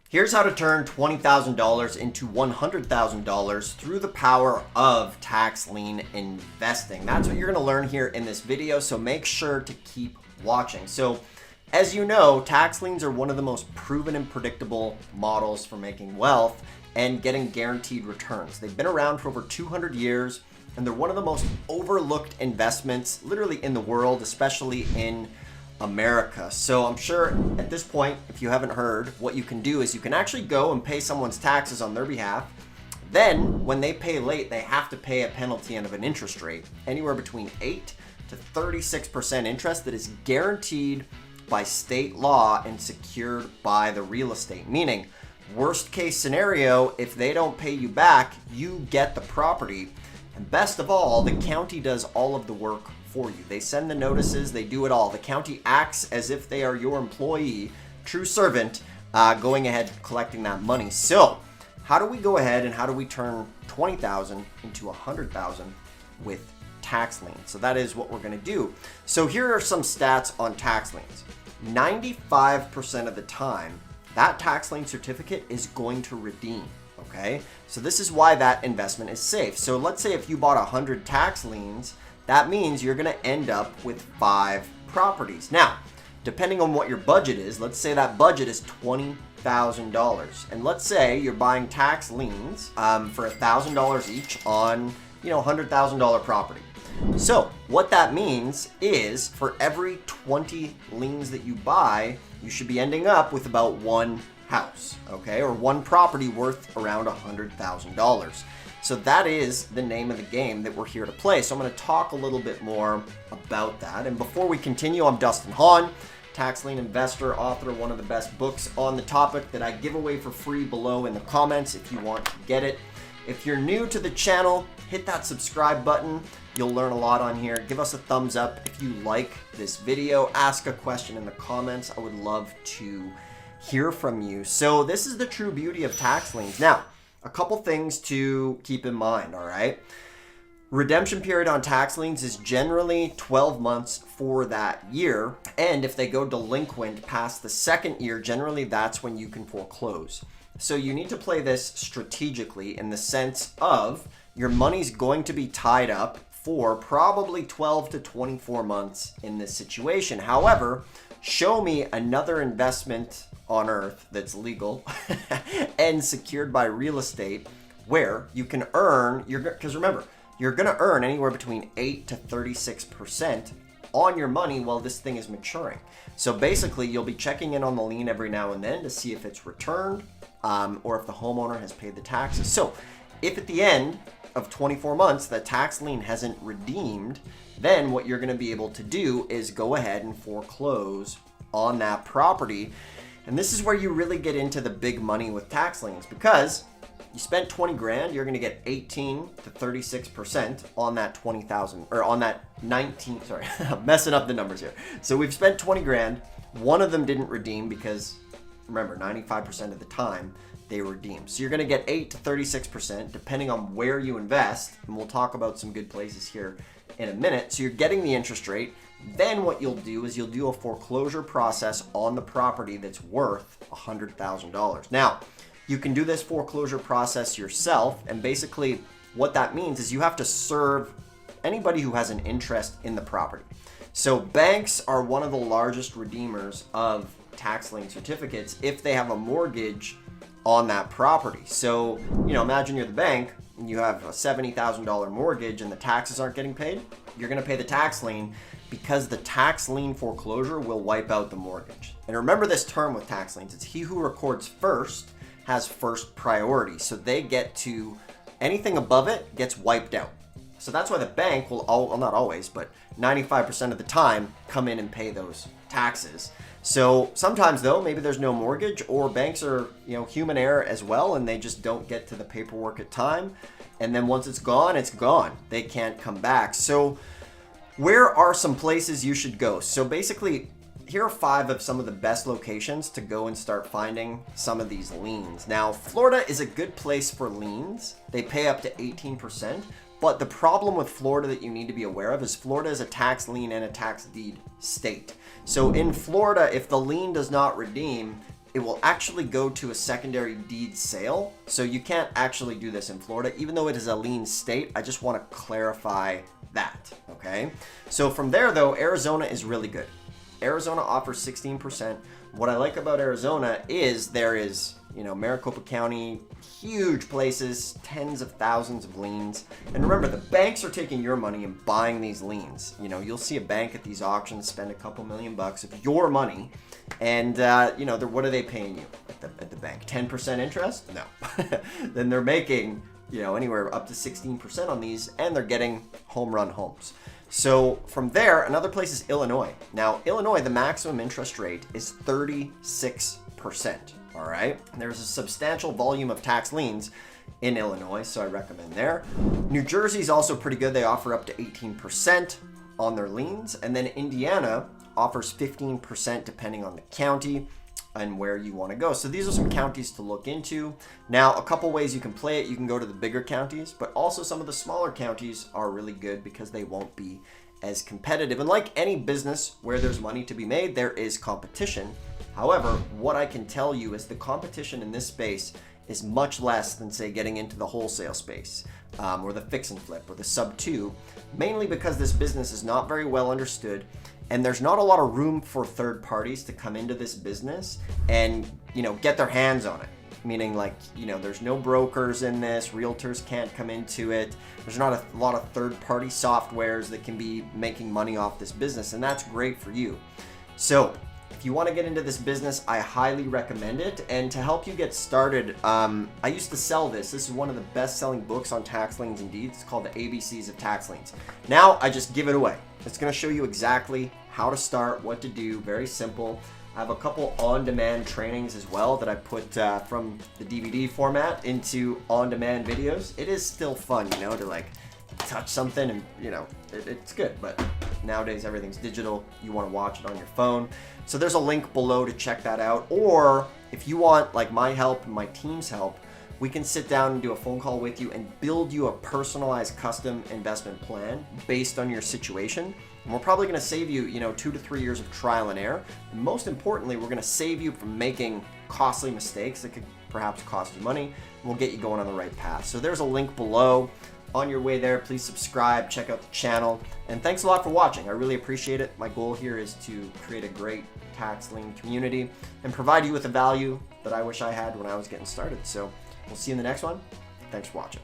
Here's how to turn $20,000 into $100,000 through the power of tax lien investing. That's what you're going to learn here in this video, so make sure to keep watching. So, as you know, tax liens are one of the most proven and predictable models for making wealth and getting guaranteed returns. They've been around for over 200 years, and they're one of the most overlooked investments literally in the world, especially in America. So I'm sure at this point, if you haven't heard, what you can do is you can actually go and pay someone's taxes on their behalf. Then when they pay late, they have to pay a penalty and of an interest rate, anywhere between 8 to 36% interest that is guaranteed by state law and secured by the real estate. Meaning, worst case scenario, if they don't pay you back, you get the property. And best of all, the county does all of the work for you. They send the notices, they do it all. The county acts as if they are your employee, true servant, going ahead collecting that money. So how do we go ahead and how do we turn 20,000 into 100,000 with tax liens? So that is what we're going to do. So here are some stats on tax liens. 95% of the time, that tax lien certificate is going to redeem. Okay, so this is why that investment is safe. So let's say if you bought 100 tax liens, that means you're going to end up with 5 properties. Now, depending on what your budget is, let's say that budget is $20,000. And let's say you're buying tax liens for $1,000 each on, $100,000 property. So what that means is for every 20 liens that you buy, you should be ending up with about one house, okay, or one property worth around $100,000. So that is the name of the game that we're here to play. So I'm going to talk a little bit more about that. And before we continue, I'm Dustin Hahn, tax lien investor, author of one of the best books on the topic that I give away for free below in the comments if you want to get it. If you're new to the channel, hit that subscribe button. You'll learn a lot on here. Give us a thumbs up if you like this video. Ask a question in the comments. I would love to hear from you. So this is the true beauty of tax liens. Now, a couple things to keep in mind, all right? Redemption period on tax liens is generally 12 months for that year. And if they go delinquent past the second year, generally that's when you can foreclose. So you need to play this strategically in the sense of your money's going to be tied up for probably 12 to 24 months in this situation. However, show me another investment on earth that's legal and secured by real estate where you can earn, because remember, you're going to earn anywhere between 8 to 36% on your money while this thing is maturing. So basically, you'll be checking in on the lien every now and then to see if it's returned or if the homeowner has paid the taxes. So if at the end of 24 months the tax lien hasn't redeemed, then what you're going to be able to do is go ahead and foreclose on that property. And this is where you really get into the big money with tax liens, because you spent 20 grand, you're going to get 18 to 36% on that 20,000 or on that 19, sorry, I'm messing up the numbers here. So we've spent 20 grand. One of them didn't redeem because remember, 95% of the time they redeem. So you're going to get 8 to 36% depending on where you invest. And we'll talk about some good places here in a minute. So you're getting the interest rate. Then what you'll do is you'll do a foreclosure process on the property that's worth $100,000. Now, you can do this foreclosure process yourself, and basically what that means is you have to serve anybody who has an interest in the property. So banks are one of the largest redeemers of tax lien certificates if they have a mortgage on that property. So, imagine you're the bank and you have a $70,000 mortgage and the taxes aren't getting paid. You're going to pay the tax lien because the tax lien foreclosure will wipe out the mortgage. And remember this term with tax liens, it's he who records first has first priority. So they get to, anything above it gets wiped out. So that's why the bank will, well, not always, but 95% of the time come in and pay those taxes. So sometimes though, maybe there's no mortgage, or banks are, human error as well, and they just don't get to the paperwork at time. And then once it's gone, it's gone. They can't come back. So where are some places you should go? So basically, here are 5 of some of the best locations to go and start finding some of these liens. Now, Florida is a good place for liens. They pay up to 18%. But the problem with Florida that you need to be aware of is Florida is a tax lien and a tax deed state. So in Florida, if the lien does not redeem, it will actually go to a secondary deed sale. So you can't actually do this in Florida, even though it is a lien state. I just want to clarify that, okay? So from there though, Arizona is really good. Arizona offers 16%. What I like about Arizona is there is, Maricopa County, huge places, tens of thousands of liens. And remember, the banks are taking your money and buying these liens. You'll see a bank at these auctions spend a couple $1,000,000 of your money. And, what are they paying you at the bank? 10% interest? No. Then they're making, anywhere up to 16% on these, and they're getting home run homes. So from there, another place is Illinois. Now, Illinois, the maximum interest rate is 36%. All right. There's a substantial volume of tax liens in Illinois, so I recommend there. New Jersey is also pretty good. They offer up to 18% on their liens. And then Indiana offers 15% depending on the county and where you want to go. So these are some counties to look into. Now, a couple ways you can play it. You can go to the bigger counties, but also some of the smaller counties are really good because they won't be as competitive. And like any business where there's money to be made, there is competition. However, what I can tell you is the competition in this space is much less than, say, getting into the wholesale space or the fix and flip or the sub 2, mainly because this business is not very well understood and there's not a lot of room for third parties to come into this business and, get their hands on it. Meaning there's no brokers in this, realtors can't come into it. There's not a lot of third-party softwares that can be making money off this business, and that's great for you. So if you want to get into this business, I highly recommend it. And to help you get started, I used to sell this. This is one of the best-selling books on tax liens and deeds. It's called The ABCs of Tax Liens. Now I just give it away. It's going to show you exactly how to start, what to do, very simple. I have a couple on-demand trainings as well that I put from the DVD format into on-demand videos. It is still fun, to touch something and, it's good. But nowadays everything's digital. You want to watch it on your phone. So there's a link below to check that out. Or if you want my help and my team's help, we can sit down and do a phone call with you and build you a personalized custom investment plan based on your situation. And we're probably going to save you, 2 to 3 years of trial and error. And most importantly, we're going to save you from making costly mistakes that could perhaps cost you money. And we'll get you going on the right path. So there's a link below. On your way there, please subscribe, check out the channel, and thanks a lot for watching. I really appreciate it. My goal here is to create a great tax lien community and provide you with the value that I wish I had when I was getting started. So we'll see you in the next one. Thanks for watching.